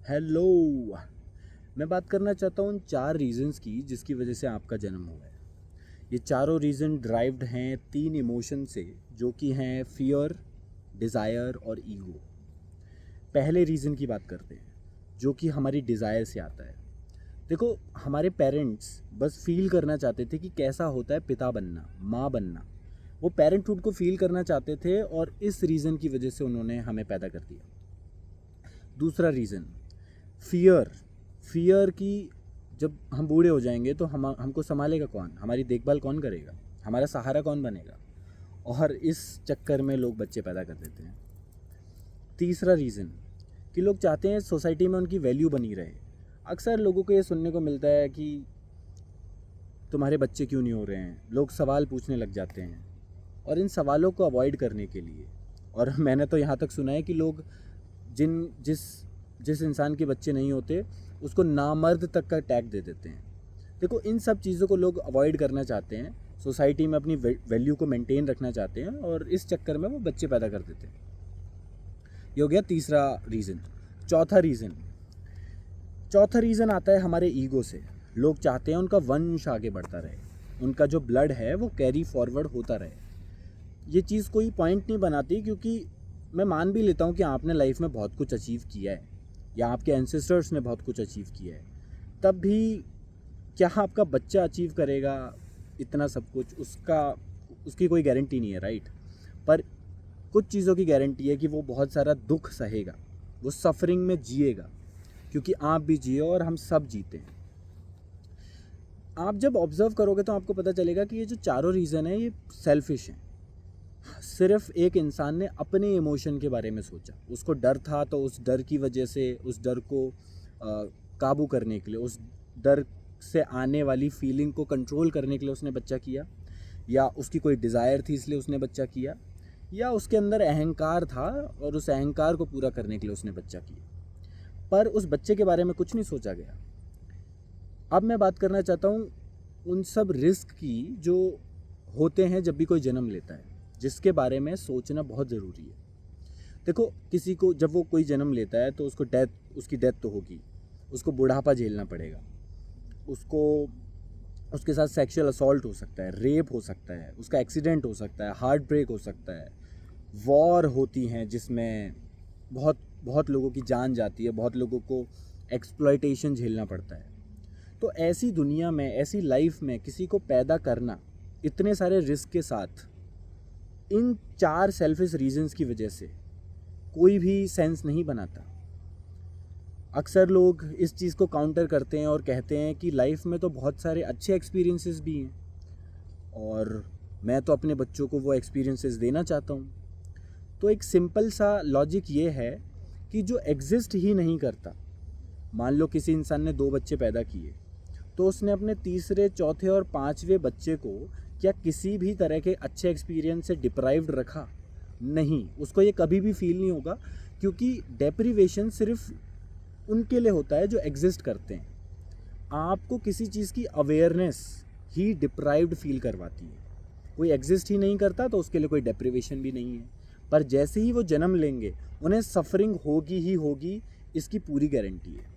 Hello. मैं बात करना चाहता हूँ उन 4 रीज़न्स की जिसकी वजह से आपका जन्म हुआ है। ये चारों रीज़न ड्राइव्ड हैं 3 इमोशन से, जो कि हैं फियर, डिज़ायर और ईगो। पहले रीज़न की बात करते हैं, जो कि हमारी डिज़ायर से आता है। देखो, हमारे पेरेंट्स बस फील करना चाहते थे कि कैसा होता है पिता बनना, माँ बनना। वो पेरेंटहुड को फील करना चाहते थे और इस रीज़न की वजह से उन्होंने हमें पैदा कर दिया। दूसरा रीज़न फियर। फियर की जब हम बूढ़े हो जाएंगे तो हमको संभालेगा कौन, हमारी देखभाल कौन करेगा, हमारा सहारा कौन बनेगा, और इस चक्कर में लोग बच्चे पैदा कर देते हैं। तीसरा रीज़न कि लोग चाहते हैं सोसाइटी में उनकी वैल्यू बनी रहे। अक्सर लोगों को ये सुनने को मिलता है कि तुम्हारे बच्चे क्यों नहीं हो रहे हैं, लोग सवाल पूछने लग जाते हैं। और इन सवालों को अवॉइड करने के लिए, और मैंने तो यहाँ तक सुना है कि लोग जिस जिस इंसान के बच्चे नहीं होते उसको नामर्द तक का टैग दे देते हैं। देखो, इन सब चीज़ों को लोग अवॉइड करना चाहते हैं, सोसाइटी में अपनी वैल्यू को मेंटेन रखना चाहते हैं, और इस चक्कर में वो बच्चे पैदा कर देते हैं। ये हो गया तीसरा रीज़न। चौथा रीज़न आता है हमारे ईगो से। लोग चाहते हैं उनका वंश आगे बढ़ता रहे, उनका जो ब्लड है वो कैरी फॉरवर्ड होता रहे। ये चीज़ कोई पॉइंट नहीं बनाती, क्योंकि मैं मान भी लेता हूँ कि आपने लाइफ में बहुत कुछ अचीव किया है, या आपके एंसेस्टर्स ने बहुत कुछ अचीव किया है, तब भी क्या आपका बच्चा अचीव करेगा इतना सब कुछ, उसकी कोई गारंटी नहीं है, राइट। पर कुछ चीज़ों की गारंटी है कि वो बहुत सारा दुख सहेगा, वो सफरिंग में जिएगा, क्योंकि आप भी जिए और हम सब जीते हैं। आप जब ऑब्जर्व करोगे तो आपको पता चलेगा कि ये जो चारों रीज़न है ये सेल्फिश हैं। सिर्फ एक इंसान ने अपने इमोशन के बारे में सोचा, उसको डर था तो उस डर की वजह से, उस डर को काबू करने के लिए, उस डर से आने वाली फीलिंग को कंट्रोल करने के लिए उसने बच्चा किया, या उसकी कोई डिज़ायर थी इसलिए उसने बच्चा किया, या उसके अंदर अहंकार था और उस अहंकार को पूरा करने के लिए उसने बच्चा किया। पर उस बच्चे के बारे में कुछ नहीं सोचा गया। अब मैं बात करना चाहता हूँ उन सब रिस्क की जो होते हैं जब भी कोई जन्म लेता है, जिसके बारे में सोचना बहुत ज़रूरी है। देखो, किसी को जब वो कोई जन्म लेता है तो उसकी डेथ तो होगी, उसको बुढ़ापा झेलना पड़ेगा, उसके साथ सेक्सुअल असॉल्ट हो सकता है, रेप हो सकता है, उसका एक्सीडेंट हो सकता है, हार्ट ब्रेक हो सकता है, वॉर होती हैं जिसमें बहुत बहुत लोगों की जान जाती है, बहुत लोगों को एक्सप्लॉयटेशन झेलना पड़ता है। तो ऐसी दुनिया में, ऐसी लाइफ में किसी को पैदा करना इतने सारे रिस्क के साथ, इन 4 सेल्फिश रीजंस की वजह से कोई भी सेंस नहीं बनाता। अक्सर लोग इस चीज़ को काउंटर करते हैं और कहते हैं कि लाइफ में तो बहुत सारे अच्छे एक्सपीरियंसेस भी हैं, और मैं तो अपने बच्चों को वो एक्सपीरियंसेस देना चाहता हूँ। तो एक सिंपल सा लॉजिक ये है कि जो एग्जिस्ट ही नहीं करता, मान लो किसी इंसान ने 2 बच्चे पैदा किए, तो उसने अपने तीसरे, चौथे और 5वें बच्चे को क्या किसी भी तरह के अच्छे एक्सपीरियंस से डिप्राइव्ड रखा? नहीं, उसको ये कभी भी फील नहीं होगा, क्योंकि डेप्रीवेशन सिर्फ उनके लिए होता है जो एग्जिस्ट करते हैं। आपको किसी चीज़ की अवेयरनेस ही डिप्राइव्ड फील करवाती है। कोई एग्जिस्ट ही नहीं करता तो उसके लिए कोई डेप्रीवेशन भी नहीं है, पर जैसे ही वो जन्म लेंगे उन्हें सफरिंग होगी ही होगी, इसकी पूरी गारंटी है।